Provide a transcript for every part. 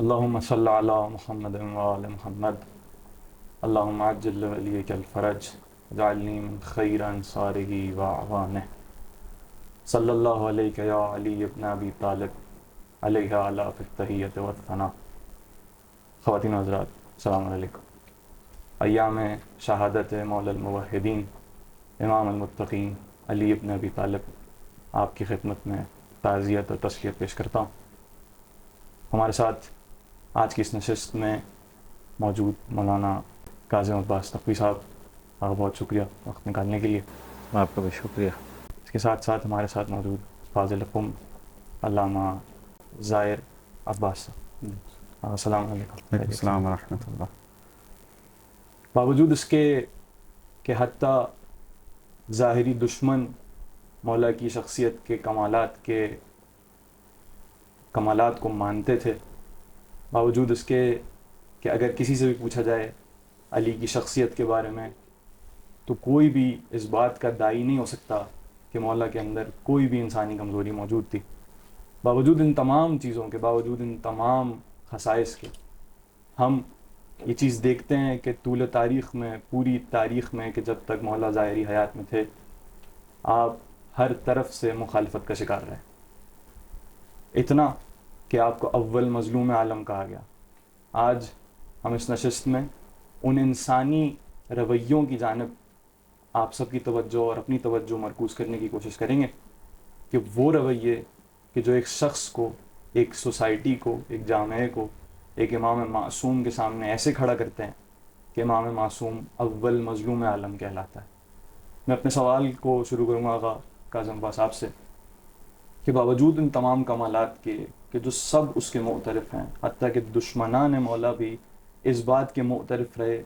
اللهم صل على محمد وآل محمد اللهم عجل وليك الفرج اجعلني من خير أنصاره وأعوانه صلى الله عليك يا علي بن أبي طالب علیہ علی فی التحیۃ والثناء۔ خواتین و حضرات، السلام علیکم۔ ایام شہادت مولا الموحدین امام المتقین علی بن ابی طالب آپ کی خدمت میں تعزیت اور تسلیت پیش کرتا ہوں۔ ہمارے ساتھ آج کی اس نشست میں موجود مولانا کاظم عباس نقوی صاحب، آپ کا بہت شکریہ وقت نکالنے کے لیے۔ آپ کا بھی شکریہ۔ اس کے ساتھ ساتھ ہمارے ساتھ موجود فاضل قوم علامہ ظاہر عباس صاحب، السلام علیکم۔ السلام ورحمۃ اللہ۔ باوجود اس کے کہ حتیٰ ظاہری دشمن مولا کی شخصیت کے کمالات کو مانتے تھے، باوجود اس کے کہ اگر کسی سے بھی پوچھا جائے علی کی شخصیت کے بارے میں تو کوئی بھی اس بات کا داعی نہیں ہو سکتا کہ مولا کے اندر کوئی بھی انسانی کمزوری موجود تھی۔ باوجود ان تمام چیزوں کے، باوجود ان تمام خصائص کے، ہم یہ چیز دیکھتے ہیں کہ طول تاریخ میں، پوری تاریخ میں، کہ جب تک مولا ظاہری حیات میں تھے آپ ہر طرف سے مخالفت کا شکار رہے، اتنا کہ آپ کو اول مظلوم عالم کہا گیا۔ آج ہم اس نشست میں ان انسانی رویوں کی جانب آپ سب کی توجہ اور اپنی توجہ مرکوز کرنے کی کوشش کریں گے کہ وہ رویے کہ جو ایک شخص کو، ایک سوسائٹی کو، ایک جامعے کو ایک امام معصوم کے سامنے ایسے کھڑا کرتے ہیں کہ امام معصوم اول مظلوم عالم کہلاتا ہے۔ میں اپنے سوال کو شروع کروں گا آقا کاظم عباس صاحب سے کہ باوجود ان تمام کمالات کے کہ جو سب اس کے معترف ہیں، حتیٰ کہ دشمنان مولا بھی اس بات کے معترف رہے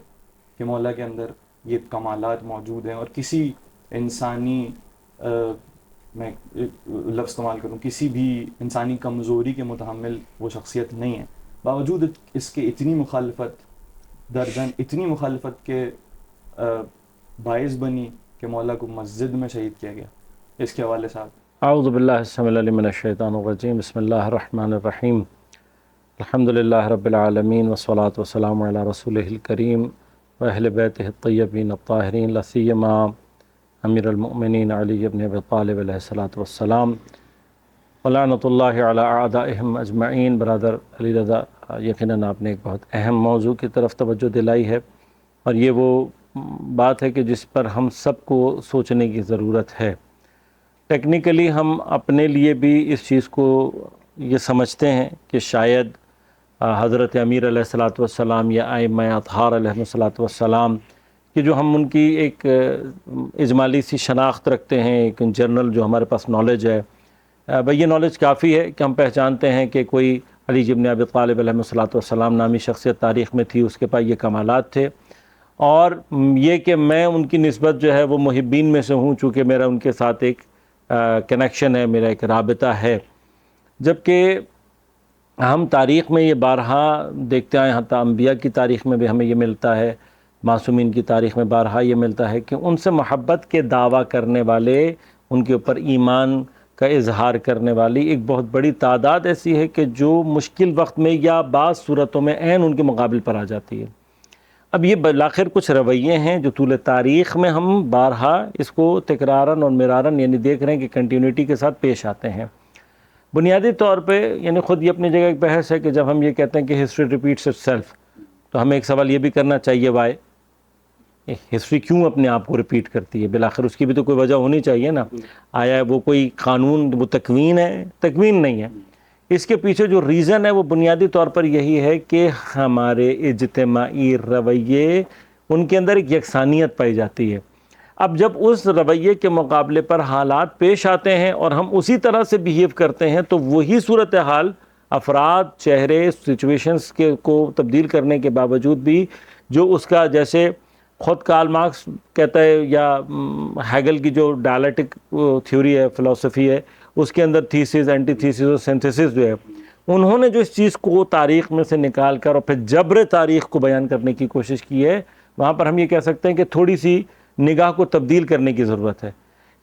کہ مولا کے اندر یہ کمالات موجود ہیں اور کسی انسانی میں لفظ استعمال کروں، کسی بھی انسانی کمزوری کے متحمل وہ شخصیت نہیں ہے، باوجود اس کے اتنی مخالفت درجن، اتنی مخالفت کے باعث بنی کہ مولا کو مسجد میں شہید کیا گیا۔ اس کے حوالے سے اعوذ باللہ السمیع العلیم من الشیطان الرجیم، بسم اللہ الرحمن الرحیم، الحمدللہ رب العالمین والصلاة والسلام علی رسولہ الکریم واہل بیتہ الطیبین الطاہرین، لا سیما امیر المؤمنین علی بن ابی طالب علیہ الصلاۃ والسلام، ولعنۃ اللہ علی اعدائہم اجمعین۔ برادر علی رضا، یقیناً آپ نے ایک بہت اہم موضوع کی طرف توجہ دلائی ہے، اور یہ وہ بات ہے کہ جس پر ہم سب کو سوچنے کی ضرورت ہے۔ ٹیکنیکلی ہم اپنے لیے بھی اس چیز کو یہ سمجھتے ہیں کہ شاید حضرت امیر علیہ الصلاۃ والسلام یا ائمہ اطہار علیہ الصلاۃ والسلام کہ جو ہم ان کی ایک اجمالی سی شناخت رکھتے ہیں، ایک جنرل جو ہمارے پاس نالج ہے، بھئی یہ نالج کافی ہے کہ ہم پہچانتے ہیں کہ کوئی علی بن ابی طالب علیہ الصلاۃ والسلام نامی شخصیت تاریخ میں تھی، اس کے پاس یہ کمالات تھے، اور یہ کہ میں ان کی نسبت جو ہے وہ محبین میں سے ہوں، چونکہ میرا ان کے ساتھ ایک کنیکشن ہے، میرا ایک رابطہ ہے۔ جبکہ ہم تاریخ میں یہ بارہا دیکھتے آئے، حتیٰ انبیاء کی تاریخ میں بھی ہمیں یہ ملتا ہے، معصومین کی تاریخ میں بارہا یہ ملتا ہے کہ ان سے محبت کے دعویٰ کرنے والے، ان کے اوپر ایمان کا اظہار کرنے والی ایک بہت بڑی تعداد ایسی ہے کہ جو مشکل وقت میں یا بعض صورتوں میں عین ان کے مقابل پر آ جاتی ہے۔ اب یہ بالآخر کچھ رویے ہیں جو طول تاریخ میں ہم بارہا اس کو تکراراً اور مراراً یعنی دیکھ رہے ہیں کہ کنٹینیوٹی کے ساتھ پیش آتے ہیں۔ بنیادی طور پہ یعنی خود یہ اپنی جگہ ایک بحث ہے کہ جب ہم یہ کہتے ہیں کہ ہسٹری ریپیٹس اٹ سیلف، تو ہمیں ایک سوال یہ بھی کرنا چاہیے، وائی ہسٹری کیوں اپنے آپ کو ریپیٹ کرتی ہے؟ بالآخر اس کی بھی تو کوئی وجہ ہونی چاہیے نا۔ آیا وہ کوئی قانون، وہ تکوین ہے؟ تکوین نہیں ہے۔ اس کے پیچھے جو ریزن ہے وہ بنیادی طور پر یہی ہے کہ ہمارے اجتماعی رویے، ان کے اندر ایک یکسانیت پائی جاتی ہے۔ اب جب اس رویے کے مقابلے پر حالات پیش آتے ہیں اور ہم اسی طرح سے بیہیو کرتے ہیں تو وہی صورتحال افراد، چہرے، سچویشنز کو تبدیل کرنے کے باوجود بھی جو اس کا، جیسے خود کارل مارکس کہتا ہے یا ہیگل کی جو ڈائلیکٹک تھیوری ہے، فلسفی ہے، اس کے اندر تھیسس، اینٹی تھیسس اور سینتھسس جو ہے، انہوں نے جو اس چیز کو تاریخ میں سے نکال کر اور پھر جبر تاریخ کو بیان کرنے کی کوشش کی ہے، وہاں پر ہم یہ کہہ سکتے ہیں کہ تھوڑی سی نگاہ کو تبدیل کرنے کی ضرورت ہے۔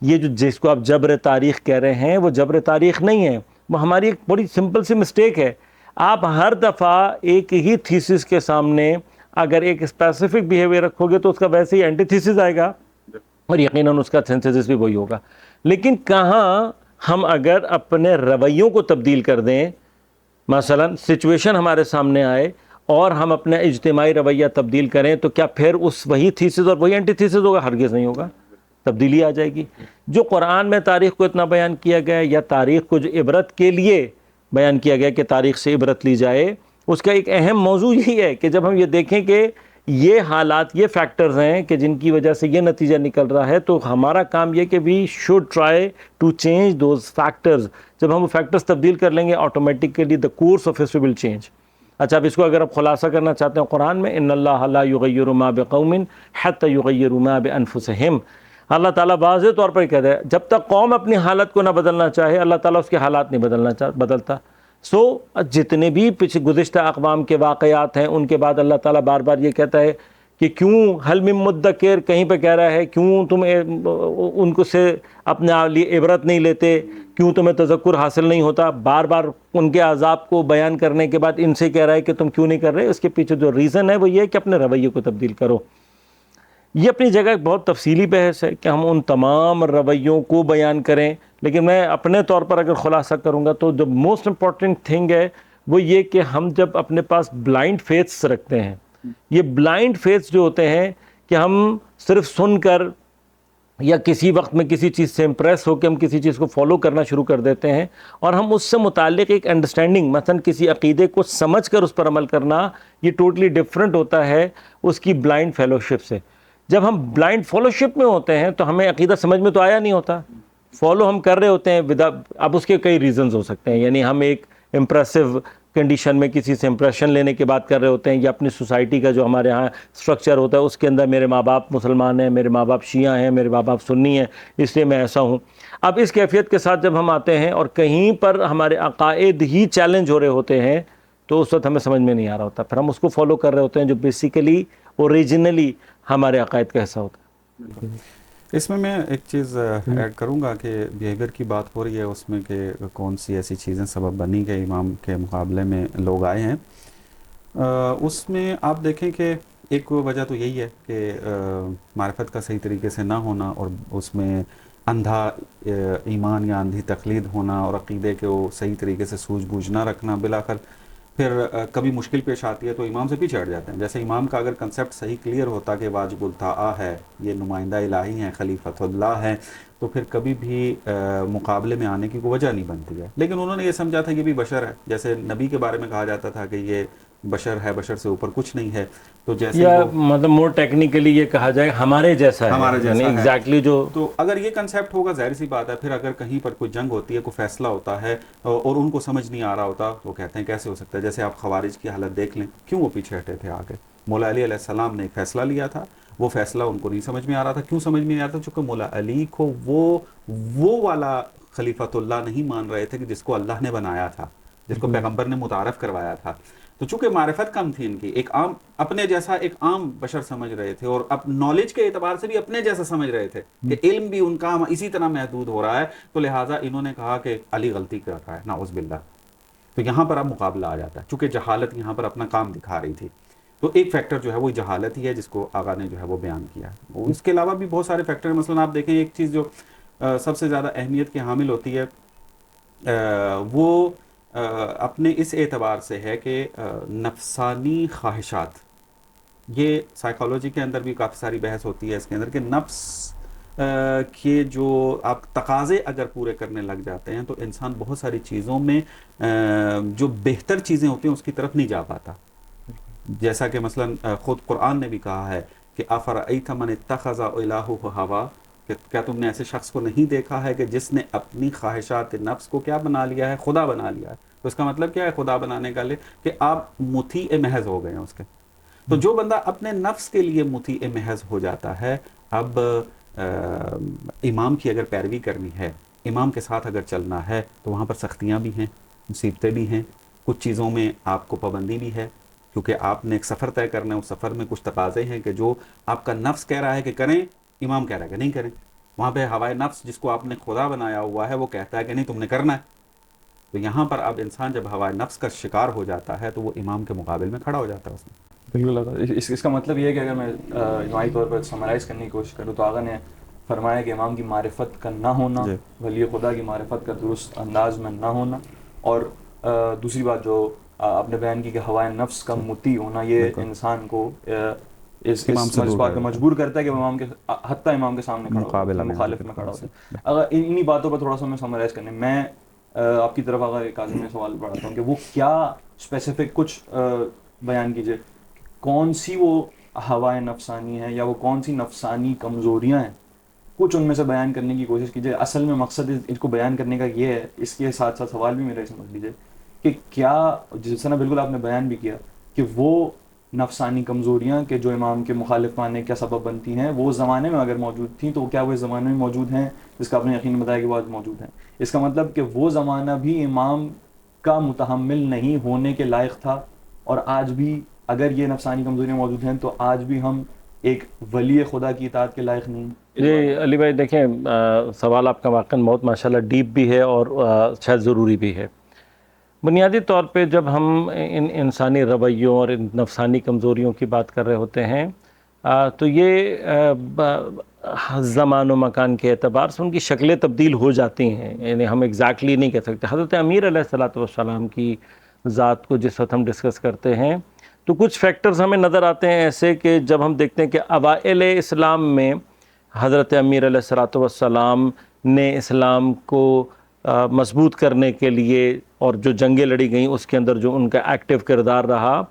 یہ جو جس کو آپ جبر تاریخ کہہ رہے ہیں وہ جبر تاریخ نہیں ہے، وہ ہماری ایک بڑی سمپل سی مسٹیک ہے۔ آپ ہر دفعہ ایک ہی تھیسس کے سامنے اگر ایک اسپیسیفک بیہیویئر رکھو گے تو اس کا ویسے ہی اینٹی تھیسس آئے گا اور یقیناً اس کا سینتھیسس بھی وہی ہوگا. لیکن کہاں ہم اگر اپنے رویوں کو تبدیل کر دیں، مثلا سچویشن ہمارے سامنے آئے اور ہم اپنا اجتماعی رویہ تبدیل کریں، تو کیا پھر اس وہی تھیسس اور وہی اینٹی تھیسس ہوگا؟ ہرگز نہیں ہوگا، تبدیلی آ جائے گی. جو قرآن میں تاریخ کو اتنا بیان کیا گیا ہے، یا تاریخ کو جو عبرت کے لیے بیان کیا گیا کہ تاریخ سے عبرت لی جائے، اس کا ایک اہم موضوع یہی ہے کہ جب ہم یہ دیکھیں کہ یہ حالات، یہ فیکٹرز ہیں کہ جن کی وجہ سے یہ نتیجہ نکل رہا ہے، تو ہمارا کام یہ کہ we should try to change those factors. جب ہم وہ فیکٹرز تبدیل کر لیں گے، automatically the course of history will change. اچھا، اب اس کو اگر آپ خلاصہ کرنا چاہتے ہیں قرآن میں، ان اللہ لا یغیر ما بقوم حتی یغیروا ما بانفسہم، اللہ تعالیٰ واضح طور پر کہتا ہے جب تک قوم اپنی حالت کو نہ بدلنا چاہے، اللہ تعالیٰ اس کے حالات نہیں بدلتا. جتنے بھی گزشتہ اقوام کے واقعات ہیں، ان کے بعد اللہ تعالیٰ بار بار یہ کہتا ہے کہ کیوں حل من مدکر، کہیں پہ کہہ رہا ہے کیوں تم ان کو سے اپنے لیے عبرت نہیں لیتے، کیوں تمہیں تذکر حاصل نہیں ہوتا. بار بار ان کے عذاب کو بیان کرنے کے بعد ان سے کہہ رہا ہے کہ تم کیوں نہیں کر رہے. اس کے پیچھے جو ریزن ہے وہ یہ ہے کہ اپنے رویے کو تبدیل کرو. یہ اپنی جگہ ایک بہت تفصیلی بحث ہے کہ ہم ان تمام رویوں کو بیان کریں، لیکن میں اپنے طور پر اگر خلاصہ کروں گا تو جو موسٹ امپورٹنٹ تھنگ ہے وہ یہ کہ ہم جب اپنے پاس بلائنڈ فیتھس رکھتے ہیں، یہ بلائنڈ فیتھس جو ہوتے ہیں کہ ہم صرف سن کر یا کسی وقت میں کسی چیز سے امپریس ہو کے ہم کسی چیز کو فالو کرنا شروع کر دیتے ہیں، اور ہم اس سے متعلق ایک انڈرسٹینڈنگ، مثلا کسی عقیدے کو سمجھ کر اس پر عمل کرنا، یہ ٹوٹلی ڈفرینٹ ہوتا ہے اس کی بلائنڈ فیلوشپ سے. جب ہم بلائنڈ فالوشپ میں ہوتے ہیں تو ہمیں عقیدہ سمجھ میں تو آیا نہیں ہوتا، فالو ہم کر رہے ہوتے ہیں اب اس کے کئی ریزنز ہو سکتے ہیں. یعنی ہم ایک امپریسو کنڈیشن میں کسی سے امپریشن لینے کی بات کر رہے ہوتے ہیں، یا اپنی سوسائٹی کا جو ہمارے ہاں سٹرکچر ہوتا ہے اس کے اندر میرے ماں باپ مسلمان ہیں، میرے ماں باپ شیعہ ہیں، میرے ماں باپ سنی ہیں، اس لیے میں ایسا ہوں. اب اس کیفیت کے ساتھ جب ہم آتے ہیں اور کہیں پر ہمارے عقائد ہی چیلنج ہو رہے ہوتے ہیں تو اس وقت ہمیں سمجھ میں نہیں آ رہا ہوتا، پھر ہم اس کو فالو کر رہے ہوتے ہیں جو بیسیکلی اوریجنلی ہمارے عقائد کا حصہ ہوتا ہے. اس میں ایک چیز ایڈ کروں گا کہ بیہیویئر کی بات ہو رہی ہے اس میں کہ کون سی ایسی چیزیں سبب بنی کہ امام کے مقابلے میں لوگ آئے ہیں. اس میں آپ دیکھیں کہ ایک وجہ تو یہی ہے کہ معرفت کا صحیح طریقے سے نہ ہونا، اور اس میں اندھا ایمان یا اندھی تقلید ہونا، اور عقیدے کے وہ صحیح طریقے سے سوجھ بوجھ نہ رکھنا. بالآخر پھر کبھی مشکل پیش آتی ہے تو امام سے پیچھے ہٹ جاتے ہیں. جیسے امام کا اگر کنسیپٹ صحیح کلیئر ہوتا کہ واجب الطاعہ ہے، یہ نمائندہ الہی ہیں، خلیفۃ اللہ ہیں، تو پھر کبھی بھی مقابلے میں آنے کی کوئی وجہ نہیں بنتی ہے. لیکن انہوں نے یہ سمجھا تھا یہ بھی بشر ہے، جیسے نبی کے بارے میں کہا جاتا تھا کہ یہ بشر ہے، بشر سے اوپر کچھ نہیں ہے. تو جیسے یا مطلب مور ٹیکنیکلی یہ کہا جائے ہمارے جیسا ہے، ہمارے جیسا ہے ایگزیکٹلی جو. تو اگر یہ کنسیپٹ ہوگا ظاہر سی بات ہے پھر اگر کہیں پر کوئی جنگ ہوتی ہے، کوئی فیصلہ ہوتا ہے اور ان کو سمجھ نہیں آ رہا ہوتا، وہ کہتے ہیں کیسے ہو سکتا ہے. جیسے آپ خوارج کی حالت دیکھ لیں، کیوں وہ پیچھے ہٹے تھے آگے. مولا علی علیہ السلام نے ایک فیصلہ لیا تھا، وہ فیصلہ ان کو نہیں سمجھ میں آ رہا تھا. کیوں سمجھ میں نہیں آتا؟ چونکہ مولا علی کو وہ والا خلیفۃ اللہ نہیں مان رہے تھے کہ جس کو اللہ نے بنایا تھا، جس کو پیغمبر نے متعارف کروایا تھا. تو چونکہ معرفت کم تھی ان کی، ایک عام اپنے جیسا ایک عام بشر سمجھ رہے تھے، اور اب نالج کے اعتبار سے بھی اپنے جیسا سمجھ رہے تھے کہ علم بھی ان کا اسی طرح محدود ہو رہا ہے، تو لہٰذا انہوں نے کہا کہ علی غلطی کر رہا ہے، نعوذ باللہ. تو یہاں پر اب مقابلہ آ جاتا ہے، چونکہ جہالت یہاں پر اپنا کام دکھا رہی تھی. تو ایک فیکٹر جو ہے وہ جہالت ہی ہے جس کو آقا نے جو ہے وہ بیان کیا ہے. اس کے علاوہ بھی بہت سارے فیکٹر ہیں. مثلا آپ دیکھیں ایک چیز جو سب سے زیادہ اہمیت کے حامل ہوتی ہے وہ اپنے اس اعتبار سے ہے کہ نفسانی خواہشات. یہ سائیکالوجی کے اندر بھی کافی ساری بحث ہوتی ہے اس کے اندر کہ نفس کے جو آپ تقاضے اگر پورے کرنے لگ جاتے ہیں تو انسان بہت ساری چیزوں میں جو بہتر چیزیں ہوتی ہیں اس کی طرف نہیں جا پاتا. جیسا کہ مثلا خود قرآن نے بھی کہا ہے کہ افرأیت من اتخذ الہہ ہوا، کہ کیا تم نے ایسے شخص کو نہیں دیکھا ہے کہ جس نے اپنی خواہشات نفس کو کیا بنا لیا ہے؟ خدا بنا لیا ہے. تو اس کا مطلب کیا ہے خدا بنانے کا لے کہ آپ مطیع محض ہو گئے ہیں اس کے. تو جو بندہ اپنے نفس کے لیے مطیع محض ہو جاتا ہے، اب امام کی اگر پیروی کرنی ہے، امام کے ساتھ اگر چلنا ہے تو وہاں پر سختیاں بھی ہیں، مصیبتیں بھی ہیں، کچھ چیزوں میں آپ کو پابندی بھی ہے، کیونکہ آپ نے ایک سفر طے کرنا ہے. اس سفر میں کچھ تقاضے ہیں کہ جو آپ کا نفس کہہ رہا ہے کہ کریں، امام کہہ رہا ہے کہ نہیں کریں. وہاں پہ ہوائے نفس جس کو آپ نے خدا بنایا ہوا ہے وہ کہتا ہے کہ نہیں تم نے کرنا ہے. تو یہاں پر اب انسان جب ہوائے نفس کا شکار ہو جاتا ہے تو وہ امام کے مقابل میں کھڑا ہو جاتا ہے اس میں. بالکل. اس کا مطلب یہ ہے کہ اگر میں اجتماعی طور پر سمرائز کرنے کی کوشش کروں تو آقا نے فرمایا کہ امام کی معرفت کا نہ ہونا, ولی خدا کی معرفت کا درست انداز میں نہ ہونا, اور دوسری بات جو آپ نے بیان کی کہ ہوائے نفس کا مطیع ہونا, یہ انسان کو اس بات پہ مجبور کرتا ہے کہ امام کے حتیٰ امام کے سامنے مخالف میں کھڑا ہوتا ہے. اگر انہی باتوں پر تھوڑا سا میں سمرائز کرنے, میں آپ کی طرف اگر کاظم میں سوال بڑھاتا ہوں کہ وہ کیا اسپیسیفک کچھ بیان کیجئے, کون سی وہ ہوائے نفسانی ہے یا وہ کون سی نفسانی کمزوریاں ہیں, کچھ ان میں سے بیان کرنے کی کوشش کیجیے. اصل میں مقصد اس کو بیان کرنے کا یہ ہے, اس کے ساتھ ساتھ سوال بھی میرا سمجھ لیجیے کہ کیا, جس طرح بالکل آپ نے بیان بھی کیا کہ وہ نفسانی کمزوریاں کہ جو امام کے مخالف پانے کا سبب بنتی ہیں وہ زمانے میں اگر موجود تھیں تو کیا وہ اس زمانے میں موجود ہیں, جس کا آپ نے یقین بتایا کہ وہ آج موجود ہیں. اس کا مطلب کہ وہ زمانہ بھی امام کا متحمل نہیں ہونے کے لائق تھا, اور آج بھی اگر یہ نفسانی کمزوریاں موجود ہیں تو آج بھی ہم ایک ولی خدا کی اطاعت کے لائق نہیں. جی علی بھائی دیکھیں, سوال آپ کا واقعاً بہت ماشاءاللہ ڈیپ بھی ہے اور شاید ضروری بھی ہے. بنیادی طور پہ جب ہم ان انسانی رویوں اور ان نفسانی کمزوریوں کی بات کر رہے ہوتے ہیں تو یہ زمان و مکان کے اعتبار سے ان کی شکلیں تبدیل ہو جاتی ہیں, یعنی ہم ایگزیکٹلی نہیں کہہ سکتے. حضرت امیر علیہ السلام کی ذات کو جس وقت ہم ڈسکس کرتے ہیں تو کچھ فیکٹرز ہمیں نظر آتے ہیں ایسے کہ جب ہم دیکھتے ہیں کہ اوائل اسلام میں حضرت امیر علیہ السلام نے اسلام کو مضبوط کرنے کے لیے اور جو جنگیں لڑی گئیں اس کے اندر جو ان کا ایکٹیو کردار رہا,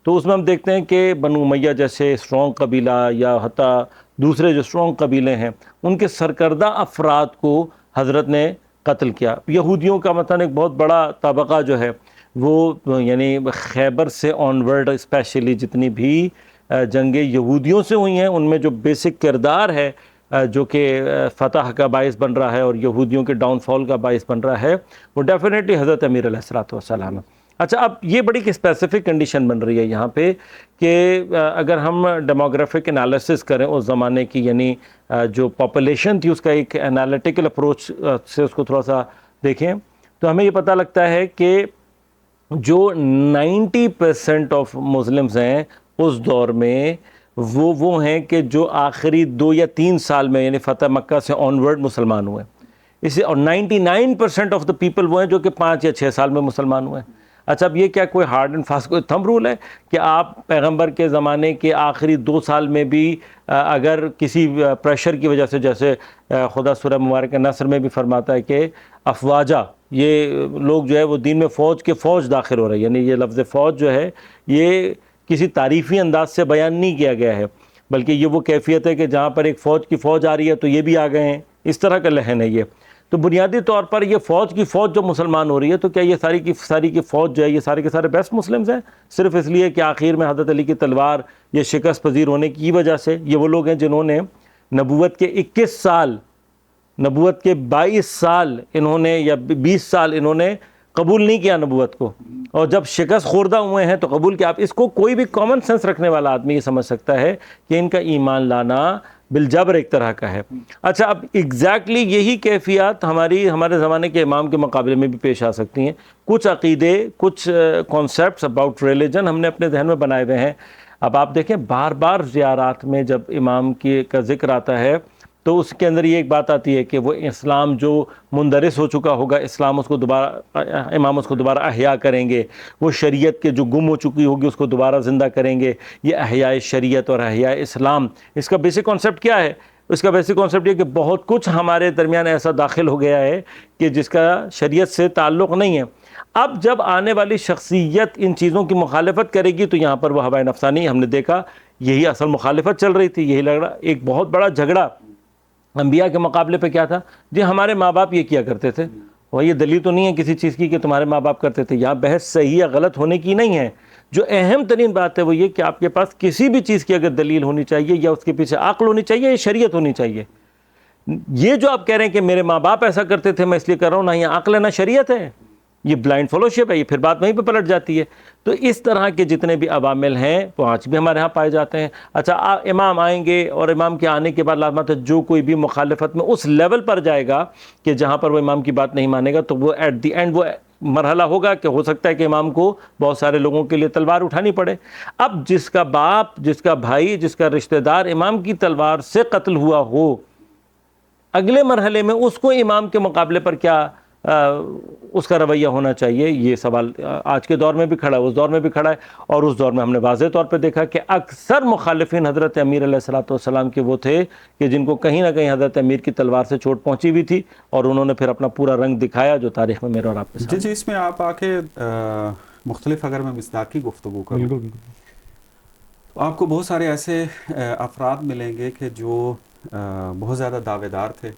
تو اس میں ہم دیکھتے ہیں کہ بنو امیہ جیسے اسٹرانگ قبیلہ یا حتیٰ دوسرے جو اسٹرانگ قبیلے ہیں ان کے سرکردہ افراد کو حضرت نے قتل کیا. یہودیوں کا مثلا ایک بہت بڑا طبقہ جو ہے وہ یعنی خیبر سے آنورڈ اسپیشلی جتنی بھی جنگیں یہودیوں سے ہوئی ہیں ان میں جو بیسک کردار ہے جو کہ فتح کا باعث بن رہا ہے اور یہودیوں کے ڈاؤن فال کا باعث بن رہا ہے وہ ڈیفینیٹلی حضرت امیر علیہ السلام ہے. اچھا, اب یہ بڑی اسپیسیفک کنڈیشن بن رہی ہے یہاں پہ کہ اگر ہم ڈیموگرافک انالیسس کریں اس زمانے کی, یعنی جو پاپولیشن تھی اس کا ایک انالیٹیکل اپروچ سے اس کو تھوڑا سا دیکھیں تو ہمیں یہ پتہ لگتا ہے کہ جو 90% آف مسلمز ہیں اس دور میں وہ ہیں کہ جو آخری 2 یا 3 سال میں یعنی فتح مکہ سے آنورڈ مسلمان ہوئے. اسی اور 99% آف دا پیپل وہ ہیں جو کہ 5 یا 6 سال میں مسلمان ہوئے. اچھا, اب یہ کیا کوئی ہارڈ اینڈ فاسٹ کوئی تھم رول ہے کہ آپ پیغمبر کے زمانے کے آخری 2 سال میں بھی اگر کسی پریشر کی وجہ سے, جیسے خدا سورہ مبارکہ نصر میں بھی فرماتا ہے کہ افواجہ, یہ لوگ جو ہے وہ دین میں فوج کے فوج داخل ہو رہے ہیں, یعنی یہ لفظ فوج جو ہے یہ کسی تعریفی انداز سے بیان نہیں کیا گیا ہے بلکہ یہ وہ کیفیت ہے کہ جہاں پر ایک فوج کی فوج آ رہی ہے تو یہ بھی آ گئے ہیں, اس طرح کا لحن ہے یہ. تو بنیادی طور پر یہ فوج کی فوج جو مسلمان ہو رہی ہے تو کیا یہ ساری کی فوج جو ہے یہ سارے کے سارے بیسٹ مسلمز ہیں صرف اس لیے کہ آخر میں حضرت علی کی تلوار یہ شکست پذیر ہونے کی وجہ سے؟ یہ وہ لوگ ہیں جنہوں نے نبوت کے 21 سال, نبوت کے 22 سال انہوں نے یا 20 سال انہوں نے قبول نہیں کیا نبوت کو, اور جب شکست خوردہ ہوئے ہیں تو قبول کیا. آپ اس کو کوئی بھی کامن سینس رکھنے والا آدمی یہ سمجھ سکتا ہے کہ ان کا ایمان لانا بالجبر ایک طرح کا ہے. اچھا, اب ایگزیکٹلی یہی کیفیات ہمارے زمانے کے امام کے مقابلے میں بھی پیش آ سکتی ہیں. کچھ عقیدے, کچھ کانسیپٹس اباؤٹ ریلیجن ہم نے اپنے ذہن میں بنائے ہوئے ہیں. اب آپ دیکھیں بار بار زیارات میں جب امام کا ذکر آتا ہے تو اس کے اندر یہ ایک بات آتی ہے کہ وہ اسلام جو مندرس ہو چکا ہوگا امام اس کو دوبارہ احیا کریں گے, وہ شریعت کے جو گم ہو چکی ہوگی اس کو دوبارہ زندہ کریں گے. یہ احیاء شریعت اور احیاء اسلام, اس کا بیسک کانسیپٹ کیا ہے؟ اس کا بیسک کانسیپٹ یہ کہ بہت کچھ ہمارے درمیان ایسا داخل ہو گیا ہے کہ جس کا شریعت سے تعلق نہیں ہے. اب جب آنے والی شخصیت ان چیزوں کی مخالفت کرے گی تو یہاں پر وہ ہوائے نفسانی, ہم نے دیکھا یہی اصل مخالفت چل رہی تھی. یہی لگ رہا ایک بہت بڑا جھگڑا انبیاء کے مقابلے پہ کیا تھا, جی ہمارے ماں باپ یہ کیا کرتے تھے, اور یہ دلیل تو نہیں ہے کسی چیز کی کہ تمہارے ماں باپ کرتے تھے. یہاں بحث صحیح یا غلط ہونے کی نہیں ہے, جو اہم ترین بات ہے وہ یہ کہ آپ کے پاس کسی بھی چیز کی اگر دلیل ہونی چاہیے یا اس کے پیچھے عقل ہونی چاہیے یا شریعت ہونی چاہیے. یہ جو آپ کہہ رہے ہیں کہ میرے ماں باپ ایسا کرتے تھے میں اس لیے کر رہا ہوں, نہ یہ عقل ہے نہ شریعت ہے. یہ بلائنڈ فالوشپ ہے، یہ پھر بات وہیں پہ پلٹ جاتی ہے۔ تو اس طرح کے جتنے بھی عوامل ہیں وہ آج بھی ہمارے ہاں پائے جاتے ہیں۔ اچھا امام آئیں گے اور امام کے آنے کے بعد لازمات ہے جو کوئی بھی مخالفت میں اس لیول پر جائے گا کہ جہاں پر وہ امام کی بات نہیں مانے گا، تو وہ ایٹ دی اینڈ وہ مرحلہ ہوگا کہ ہو سکتا ہے کہ امام کو بہت سارے لوگوں کے لیے تلوار اٹھانی پڑے۔ اب جس کا باپ، جس کا بھائی، جس کا رشتہ دار امام کی تلوار سے قتل ہوا ہو، اگلے مرحلے میں اس کو امام کے مقابلے پر کیا اس کا رویہ ہونا چاہیے، یہ سوال آج کے دور میں بھی کھڑا ہے، اس دور میں بھی کھڑا ہے۔ اور اس دور میں ہم نے واضح طور پہ دیکھا کہ اکثر مخالفین حضرت امیر علیہ السلام کے وہ تھے کہ جن کو کہیں نہ کہیں حضرت امیر کی تلوار سے چوٹ پہنچی ہوئی تھی، اور انہوں نے پھر اپنا پورا رنگ دکھایا جو تاریخ میں میرے اور آپ کے سامنے۔ جی اس میں آپ آ کے مختلف اگر میں مصداقی گفتگو کروں، بالکل آپ کو بہت سارے ایسے افراد ملیں گے کہ جو بہت زیادہ دعوے دار تھے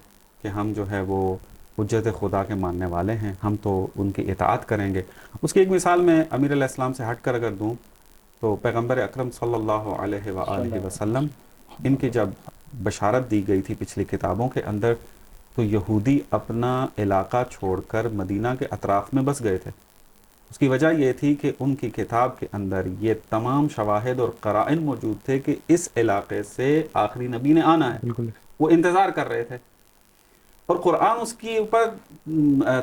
کہ ہم جو ہے وہ حجت خدا کے ماننے والے ہیں، ہم تو ان کی اطاعت کریں گے۔ اس کی ایک مثال میں امیر علیہ السلام سے ہٹ کر اگر دوں تو پیغمبر اکرم صلی اللہ علیہ وآلہ وسلم، ان کی جب بشارت دی گئی تھی پچھلی کتابوں کے اندر، تو یہودی اپنا علاقہ چھوڑ کر مدینہ کے اطراف میں بس گئے تھے۔ اس کی وجہ یہ تھی کہ ان کی کتاب کے اندر یہ تمام شواہد اور قرائن موجود تھے کہ اس علاقے سے آخری نبی نے آنا ہے، بالکل وہ انتظار کر رہے تھے۔ اور قرآن اس کے اوپر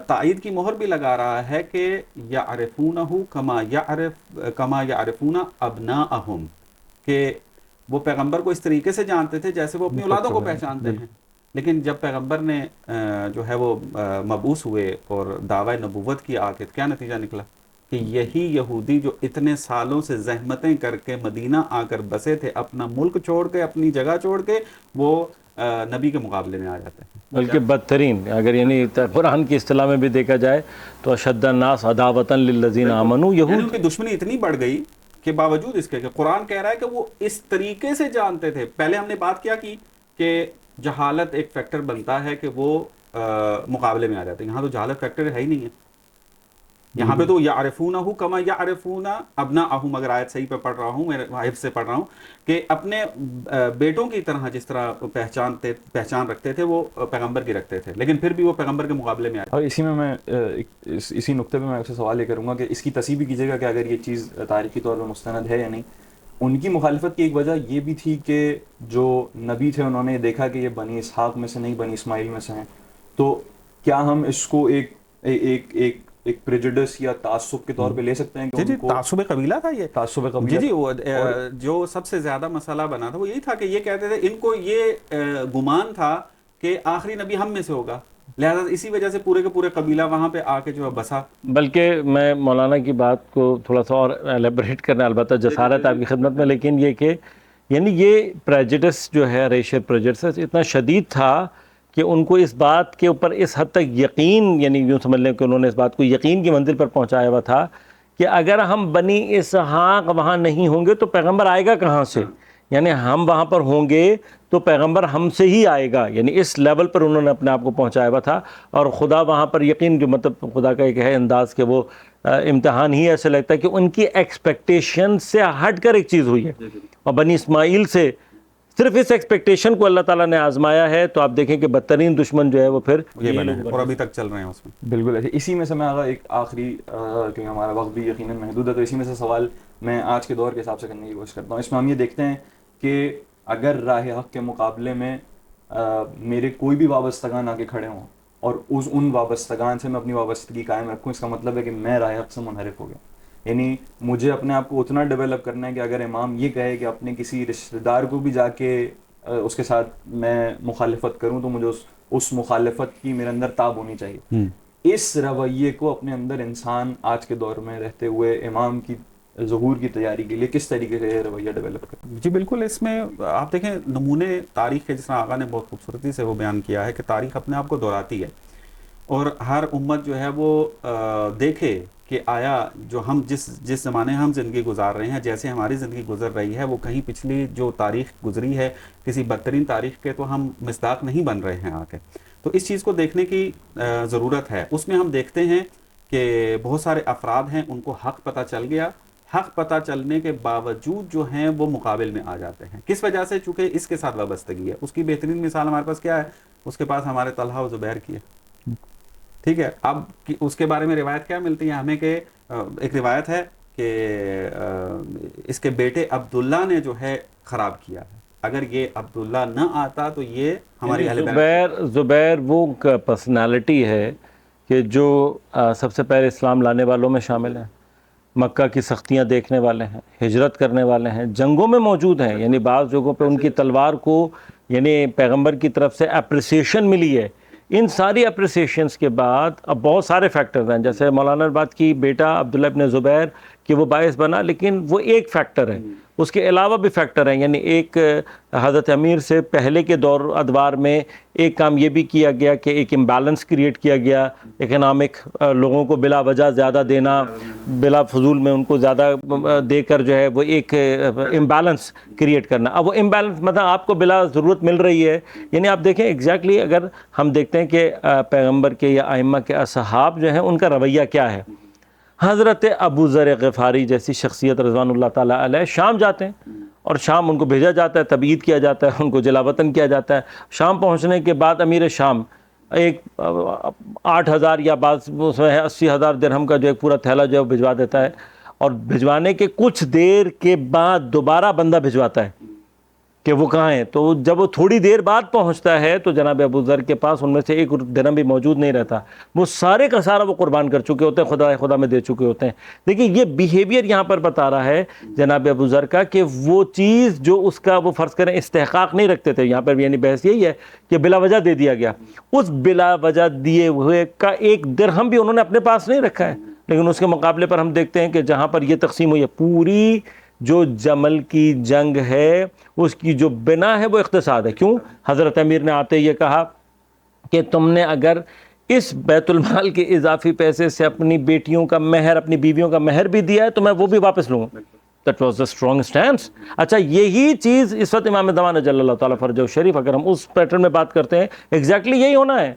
تائید کی مہر بھی لگا رہا ہے کہ یعرفونہ کما یعرفون ابناءہم، کہ وہ پیغمبر کو اس طریقے سے جانتے تھے جیسے وہ اپنی اولادوں کو پہچانتے ہیں۔ لیکن جب پیغمبر نے جو ہے وہ مبعوث ہوئے اور دعوی نبوت کی آ کے کیا نتیجہ نکلا کہ یہی یہودی جو اتنے سالوں سے زحمتیں کر کے مدینہ آ کر بسے تھے، اپنا ملک چھوڑ کے، اپنی جگہ چھوڑ کے، وہ نبی کے مقابلے میں آ جاتے ہیں۔ بلکہ بدترین، اگر یعنی قرآن کی اصطلاح میں بھی دیکھا جائے تو اشد الناس عداوۃ للذین آمنوا، یعنی ان یہود کی دشمنی اتنی بڑھ گئی کہ باوجود اس کے کہ قرآن کہہ رہا ہے کہ وہ اس طریقے سے جانتے تھے۔ پہلے ہم نے بات کیا کی کہ جہالت ایک فیکٹر بنتا ہے کہ وہ مقابلے میں آ جاتے ہیں، یہاں تو جہالت فیکٹر ہے ہی نہیں ہے، یہاں پہ تو یعرفونہ کما یعرفون ابناءہم، اگر آیت صحیح پہ پڑھ رہا ہوں، میرے حفظ سے پڑھ رہا ہوں، کہ اپنے بیٹوں کی طرح جس طرح پہچان رکھتے تھے وہ پیغمبر کی رکھتے تھے، لیکن پھر بھی وہ پیغمبر کے مقابلے میں آئے۔ اور اسی میں اسی نقطے پہ میں آپ سے سوال یہ کروں گا کہ اس کی تصحیح بھی کیجیے گا کہ اگر یہ چیز تاریخی طور پر مستند ہے یا نہیں۔ ان کی مخالفت کی ایک وجہ یہ بھی تھی کہ جو نبی تھے انہوں نے دیکھا کہ یہ بنی اسحاق میں سے نہیں، بنی اسماعیل میں سے ہیں، تو کیا ہم اس کو ایک پریجڈس یا تعصب کے طور پہ لے سکتے ہیں کہ جی تعصب قبیلہ تھا یہ، تعصب قبیلہ؟ جی جو سب سے زیادہ مسئلہ بنا تھا وہ یہی تھا کہ یہ کہتے تھے، ان کو یہ گمان تھا کہ آخری نبی ہم میں سے ہوگا، لہذا اسی وجہ سے پورے کے پورے قبیلہ وہاں پہ آ کے جو ہے بسا۔ بلکہ میں مولانا کی بات کو تھوڑا سا اور ایلیبریٹ کرنا، البتہ جسارت آپ کی خدمت میں، لیکن یہ کہ یعنی یہ پریجڈس جو ہے، ریشل پریجڈس اتنا شدید تھا کہ ان کو اس بات کے اوپر اس حد تک یقین، یعنی یوں سمجھ لیں کہ انہوں نے اس بات کو یقین کی منزل پر پہنچایا ہوا تھا کہ اگر ہم بنی اسحاق وہاں نہیں ہوں گے تو پیغمبر آئے گا کہاں سے؟ یعنی ہم وہاں پر ہوں گے تو پیغمبر ہم سے ہی آئے گا، یعنی اس لیول پر انہوں نے اپنے آپ کو پہنچایا ہوا تھا۔ اور خدا وہاں پر یقین، جو مطلب خدا کا ایک ہے انداز کہ وہ امتحان ہی ایسے لگتا ہے کہ ان کی ایکسپیکٹیشن سے ہٹ کر ایک چیز ہوئی ہے، اور بنی اسماعیل سے صرف اس ایکسپیکٹیشن کو اللہ تعالیٰ نے آزمایا ہے، تو آپ دیکھیں کہ بدترین دشمن جو ہے وہ پھر یہ بنے ہیں اور ابھی تک چل رہے ہیں اس میں۔ بالکل ایسے۔ اسی میں سے میں ایک آخری، کیونکہ ہمارا وقت بھی یقیناً محدود ہے، تو اسی میں سے سوال میں آج کے دور کے حساب سے کرنے کی کوشش کرتا ہوں۔ اس میں ہم یہ دیکھتے ہیں کہ اگر راہ حق کے مقابلے میں میرے کوئی بھی وابستگان آ کے کھڑے ہوں اور ان وابستگان سے میں اپنی وابستگی قائم رکھوں، اس کا مطلب ہے کہ میں راہ حق سے منحرف ہو گیا۔ یعنی مجھے اپنے آپ کو اتنا ڈیولپ کرنا ہے کہ اگر امام یہ کہے کہ اپنے کسی رشتہ دار کو بھی جا کے اس کے ساتھ میں مخالفت کروں تو مجھے اس مخالفت کی میرے اندر تاب ہونی چاہیے۔ اس رویے کو اپنے اندر انسان آج کے دور میں رہتے ہوئے امام کی ظہور کی تیاری کے لیے کس طریقے سے یہ رویہ ڈیولپ کرے؟ جی بالکل، اس میں آپ دیکھیں نمونے تاریخ کے، جس طرح آقا نے بہت خوبصورتی سے وہ بیان کیا ہے کہ تاریخ اپنے آپ کو دہراتی ہے، اور ہر امت جو ہے وہ دیکھے کہ آیا جو ہم جس زمانے ہم زندگی گزار رہے ہیں، جیسے ہماری زندگی گزر رہی ہے، وہ کہیں پچھلی جو تاریخ گزری ہے کسی بدترین تاریخ کے تو ہم مصداق نہیں بن رہے ہیں آ کے۔ تو اس چیز کو دیکھنے کی ضرورت ہے۔ اس میں ہم دیکھتے ہیں کہ بہت سارے افراد ہیں، ان کو حق پتہ چل گیا، حق پتہ چلنے کے باوجود جو ہیں وہ مقابل میں آ جاتے ہیں۔ کس وجہ سے؟ چونکہ اس کے ساتھ وابستگی ہے۔ اس کی بہترین مثال ہمارے پاس کیا ہے؟ اس کے پاس ہمارے طلحہ و زبیر کی ہے۔ ٹھیک ہے. اب اس کے بارے میں روایت کیا ملتی ہے ہمیں کہ ایک روایت ہے کہ اس کے بیٹے عبداللہ نے جو ہے خراب کیا ہے, اگر یہ عبداللہ نہ آتا تو یہ ہماری اہل بیت. زبیر وہ پرسنالٹی ہے کہ جو سب سے پہلے اسلام لانے والوں میں شامل ہیں, مکہ کی سختیاں دیکھنے والے ہیں, ہجرت کرنے والے ہیں, جنگوں میں موجود ہیں, یعنی بعض جگہوں پہ ان کی تلوار کو یعنی پیغمبر کی طرف سے اپریسیشن ملی ہے. ان ساری اپریسیشنز کے بعد اب بہت سارے فیکٹرز ہیں, جیسے مولانا نے بات کی بیٹا عبداللہ ابن زبیر کہ وہ باعث بنا, لیکن وہ ایک فیکٹر ہے, اس کے علاوہ بھی فیکٹر ہیں. یعنی ایک حضرت امیر سے پہلے کے دور ادوار میں ایک کام یہ بھی کیا گیا کہ ایک امبیلنس کریٹ کیا گیا, اکنامک, لوگوں کو بلا وجہ زیادہ دینا, بلا فضول میں ان کو زیادہ دے کر جو ہے وہ ایک امبیلنس کریٹ کرنا. اب وہ امبیلنس مطلب آپ کو بلا ضرورت مل رہی ہے. یعنی آپ دیکھیں ایگزیکٹلی اگر ہم دیکھتے ہیں کہ پیغمبر کے یا ائمہ کے اصحاب جو ہیں ان کا رویہ کیا ہے. حضرت ابو ذر غفاری جیسی شخصیت رضوان اللہ تعالیٰ علیہ شام جاتے ہیں, اور شام ان کو بھیجا جاتا ہے, تبعید کیا جاتا ہے, ان کو جلا وطن کیا جاتا ہے. شام پہنچنے کے بعد امیر شام ایک 8,000 یا بعض اس میں 80,000 درہم کا جو ایک پورا تھیلا جو ہے بھجوا دیتا ہے, اور بھجوانے کے کچھ دیر کے بعد دوبارہ بندہ بھجواتا ہے کہ وہ کہاں ہیں. تو جب وہ تھوڑی دیر بعد پہنچتا ہے تو جناب ابو ذر کے پاس ان میں سے ایک درہم بھی موجود نہیں رہتا. وہ سارے کا سارا وہ قربان کر چکے ہوتے ہیں, خدا میں دے چکے ہوتے ہیں. دیکھیں یہ بیہیویئر یہاں پر بتا رہا ہے جناب ابو ذر کا کہ وہ چیز جو اس کا وہ فرض کریں استحقاق نہیں رکھتے تھے. یہاں پر یعنی بحث یہی ہے کہ بلا وجہ دے دیا گیا. اس بلا وجہ دیے ہوئے کا ایک درہم بھی انہوں نے اپنے پاس نہیں رکھا ہے, لیکن اس کے مقابلے پر ہم دیکھتے ہیں کہ جہاں پر یہ تقسیم ہوئی ہے, پوری جو جمل کی جنگ ہے اس کی جو بنا ہے وہ اقتصاد ہے. کیوں؟ حضرت امیر نے آتے یہ کہا کہ تم نے اگر اس بیت المال کے اضافی پیسے سے اپنی بیٹیوں کا مہر, اپنی بیویوں کا مہر بھی دیا ہے تو میں وہ بھی واپس لوں گا. That was the strong stance. اچھا یہی چیز اس وقت امام زمانہ جل اللہ تعالیٰ فرجہ شریف, اگر ہم اس پیٹرن میں بات کرتے ہیں ایگزیکٹلی یہی ہونا ہے.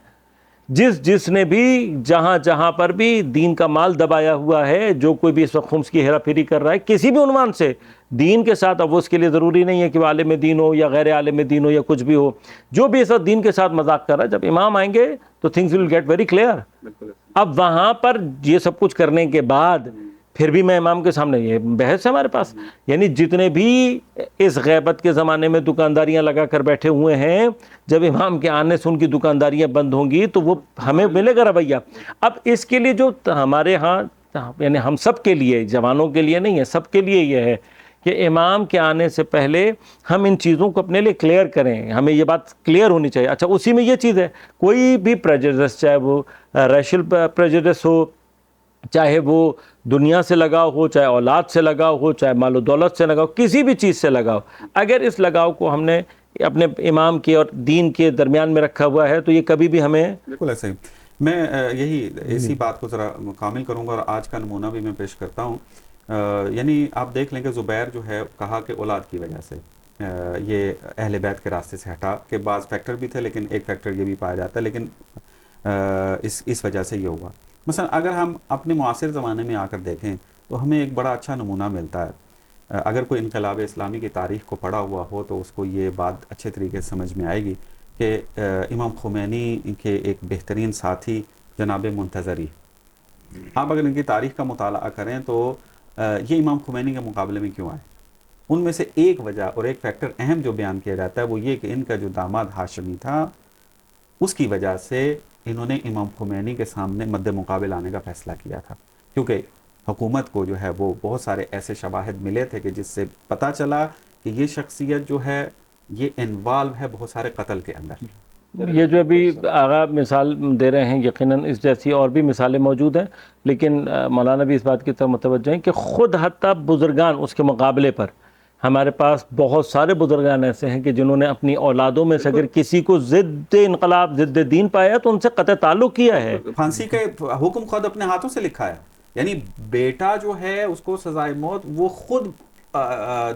جس نے بھی جہاں پر بھی دین کا مال دبایا ہوا ہے, جو کوئی بھی اس وقت خمس کی ہیرا پھیری کر رہا ہے کسی بھی عنوان سے دین کے ساتھ, اب وہ اس کے لیے ضروری نہیں ہے کہ وہ عالم دین ہو یا غیر عالم دین ہو یا کچھ بھی ہو, جو بھی اس وقت دین کے ساتھ مذاق کر رہا ہے, جب امام آئیں گے تو things will get very clear. اب وہاں پر یہ سب کچھ کرنے کے بعد پھر بھی میں امام کے سامنے, یہ بحث ہے ہمارے پاس, یعنی جتنے بھی اس غیبت کے زمانے میں دکانداریاں لگا کر بیٹھے ہوئے ہیں, جب امام کے آنے سے ان کی دکانداریاں بند ہوں گی تو وہ ہمیں ملے گا رویہ. اب اس کے لیے جو ہمارے ہاں یعنی ہم سب کے لیے, جوانوں کے لیے نہیں ہے, سب کے لیے یہ ہے کہ امام کے آنے سے پہلے ہم ان چیزوں کو اپنے لیے کلیئر کریں, ہمیں یہ بات کلیئر ہونی چاہیے. اچھا اسی میں یہ چیز ہے, کوئی بھی پریجوڈس, چاہے وہ ریشل پریجوڈس ہو, چاہے وہ دنیا سے لگاؤ ہو, چاہے اولاد سے لگاؤ ہو, چاہے مال و دولت سے لگاؤ, کسی بھی چیز سے لگاؤ, اگر اس لگاؤ کو ہم نے اپنے امام کے اور دین کے درمیان میں رکھا ہوا ہے تو یہ کبھی بھی ہمیں بالکل ایسے ہی. میں یہی اسی بات کو ذرا کامل کروں گا اور آج کا نمونہ بھی میں پیش کرتا ہوں. یعنی آپ دیکھ لیں کہ زبیر جو ہے کہا کہ اولاد کی وجہ سے یہ اہل بیت کے راستے سے ہٹا, کہ بعض فیکٹر بھی تھے لیکن ایک فیکٹر یہ بھی پایا جاتا ہے, لیکن اس وجہ سے یہ ہوا. مثلا اگر ہم اپنے معاصر زمانے میں آ کر دیکھیں تو ہمیں ایک بڑا اچھا نمونہ ملتا ہے. اگر کوئی انقلاب اسلامی کی تاریخ کو پڑھا ہوا ہو تو اس کو یہ بات اچھے طریقے سے سمجھ میں آئے گی کہ امام خمینی کے ایک بہترین ساتھی جناب منتظری, آپ اگر ان کی تاریخ کا مطالعہ کریں تو یہ امام خمینی کے مقابلے میں کیوں آئے. ان میں سے ایک وجہ اور ایک فیکٹر اہم جو بیان کیا جاتا ہے وہ یہ کہ ان کا جو داماد ہاشمی تھا اس کی وجہ سے انہوں نے امام خمینی کے سامنے مد مقابل آنے کا فیصلہ کیا تھا, کیونکہ حکومت کو جو ہے وہ بہت سارے ایسے شواہد ملے تھے کہ جس سے پتہ چلا کہ یہ شخصیت جو ہے یہ انوالو ہے بہت سارے قتل کے اندر. یہ جو ابھی آغا مثال دے رہے ہیں یقیناً اس جیسی اور بھی مثالیں موجود ہیں, لیکن مولانا بھی اس بات کی طرف متوجہ ہیں کہ خود حتیٰ بزرگان اس کے مقابلے پر ہمارے پاس بہت سارے بزرگان ایسے ہیں کہ جنہوں نے اپنی اولادوں میں سے اگر کسی کو ضد انقلاب, ضد دین پایا تو ان سے قطع تعلق کیا ہے. پھانسی کا حکم خود اپنے ہاتھوں سے لکھا ہے, یعنی بیٹا جو ہے اس کو سزائے موت وہ خود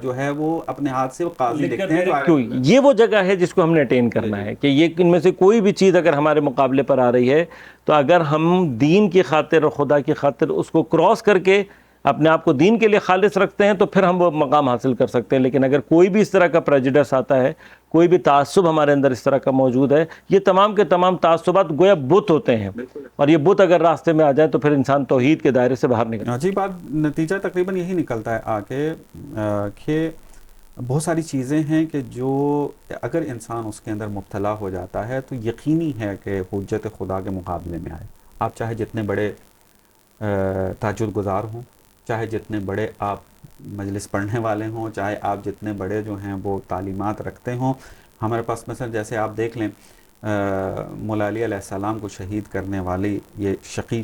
جو ہے وہ اپنے ہاتھ سے قاضی لکھتے ہیں. یہ وہ جگہ ہے جس کو ہم نے اٹین کرنا ہے کہ یہ ان میں سے کوئی بھی چیز اگر ہمارے مقابلے پر آ رہی ہے تو اگر ہم دین کی خاطر اور خدا کی خاطر اس کو کراس کر کے اپنے آپ کو دین کے لیے خالص رکھتے ہیں تو پھر ہم وہ مقام حاصل کر سکتے ہیں. لیکن اگر کوئی بھی اس طرح کا پریجڈس آتا ہے، کوئی بھی تعصب ہمارے اندر اس طرح کا موجود ہے، یہ تمام کے تمام تعصبات گویا بت ہوتے ہیں، اور یہ بت اگر راستے میں آ جائیں تو پھر انسان توحید کے دائرے سے باہر نکل. جی، بات نتیجہ تقریباً یہی نکلتا ہے آگے کہ بہت ساری چیزیں ہیں کہ جو اگر انسان اس کے اندر مبتلا ہو جاتا ہے تو یقینی ہے کہ حجت خدا کے مقابلے میں آئے. آپ چاہے جتنے بڑے تہجد گزار ہوں، چاہے جتنے بڑے آپ مجلس پڑھنے والے ہوں، چاہے آپ جتنے بڑے جو ہیں وہ تعلیمات رکھتے ہوں. ہمارے پاس مثلا جیسے آپ دیکھ لیں مولا علی علیہ السلام کو شہید کرنے والی یہ شقی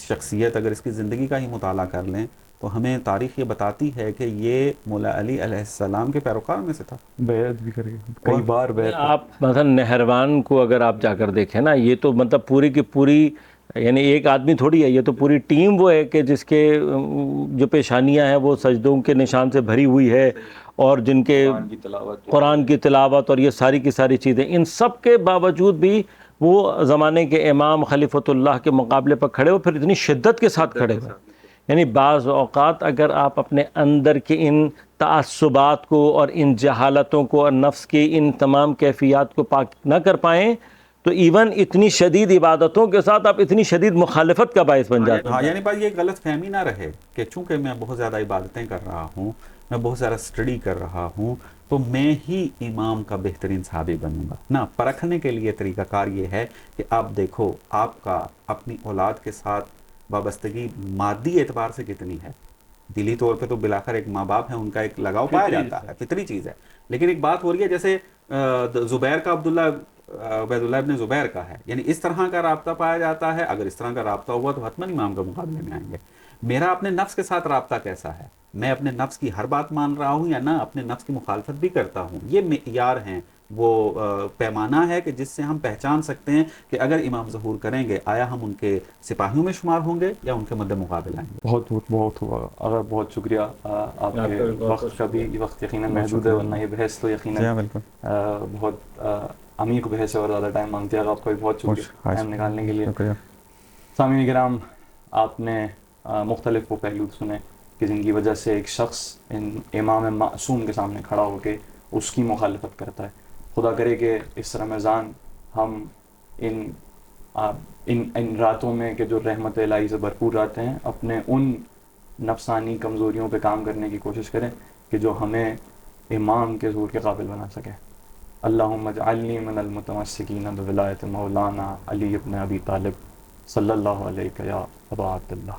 شخصیت، اگر اس کی زندگی کا ہی مطالعہ کر لیں تو ہمیں تاریخ یہ بتاتی ہے کہ یہ مولا علی علیہ السلام کے پیروکار میں سے تھا. بیعت بھی کرے کئی بار بیعت. آپ مثلا نہروان کو اگر آپ جا کر دیکھیں نا، یہ تو مطلب پوری کی پوری، یعنی ایک آدمی تھوڑی ہے، یہ تو پوری ٹیم وہ ہے کہ جس کے جو پیشانیاں ہیں وہ سجدوں کے نشان سے بھری ہوئی ہے، اور جن کے قرآن کی تلاوت اور یہ ساری کی ساری چیزیں، ان سب کے باوجود بھی وہ زمانے کے امام خلیفۃ اللہ کے مقابلے پر کھڑے ہو، پھر اتنی شدت کے ساتھ کھڑے ہوئے. یعنی بعض اوقات اگر آپ اپنے اندر کے ان تعصبات کو اور ان جہالتوں کو اور نفس کی ان تمام کیفیات کو پاک نہ کر پائیں تو ایون اتنی شدید عبادتوں کے ساتھ آپ اتنی شدید مخالفت کا باعث بن جاتے ہیں. یعنی بات یہ غلط فہمی نہ رہے کہ چونکہ میں بہت زیادہ عبادتیں کر رہا ہوں، میں بہت زیادہ اسٹڈی کر رہا ہوں تو میں ہی امام کا بہترین صحابی بنوں گا. نہ، پرکھنے کے لیے طریقہ کار یہ ہے کہ آپ دیکھو آپ کا اپنی اولاد کے ساتھ وابستگی مادی اعتبار سے کتنی ہے. دلی طور پہ تو بلاخر ایک ماں باپ ہیں، ان کا ایک لگاؤ پایا جاتا ہے، فطری چیز ہے. لیکن ایک بات ہو رہی ہے جیسے زبیر کا عبید اللہ ابن زبیر کا ہے، یعنی اس طرح کا رابطہ پایا جاتا ہے. اگر اس طرح کا رابطہ ہوا تو حتماً امام کے مقابلے میں آئیں گے. میرا اپنے نفس کے ساتھ رابطہ کیسا ہے؟ میں اپنے نفس کی ہر بات مان رہا ہوں یا نہ اپنے نفس کی مخالفت بھی کرتا ہوں؟ یہ معیار ہیں، وہ پیمانہ ہے کہ جس سے ہم پہچان سکتے ہیں کہ اگر امام ظہور کریں گے آیا ہم ان کے سپاہیوں میں شمار ہوں گے یا ان کے مد مقابل آئیں گے. بہت ہوا. اگر بہت شکریہ. آپ کے وقت کا بھی وقت یقیناً محدود ہے، ورنہ یہ بحث تو یقیناً بہت عمیق بحث ہے اور زیادہ ٹائم مانگتی ہے. آپ کا بھی بہت شکریہ ٹائم نکالنے کے لیے. سامعین کرام، آپ نے مختلف وہ پہلو سنے کہ جن کی وجہ سے ایک شخص امام معصوم کے سامنے کھڑا ہو کے اس کی مخالفت کرتا ہے. خدا کرے کہ اس رمضان ہم ان راتوں میں کہ جو رحمت الہی سے بھرپور راتیں ہیں، اپنے ان نفسانی کمزوریوں پہ کام کرنے کی کوشش کریں کہ جو ہمیں امام کے ظہور کے قابل بنا سکے. اللہم اجعلنی من المتمسکین بولایت مولانا علی بن ابی طالب صلی اللہ علیہ یا ابا عبداللہ.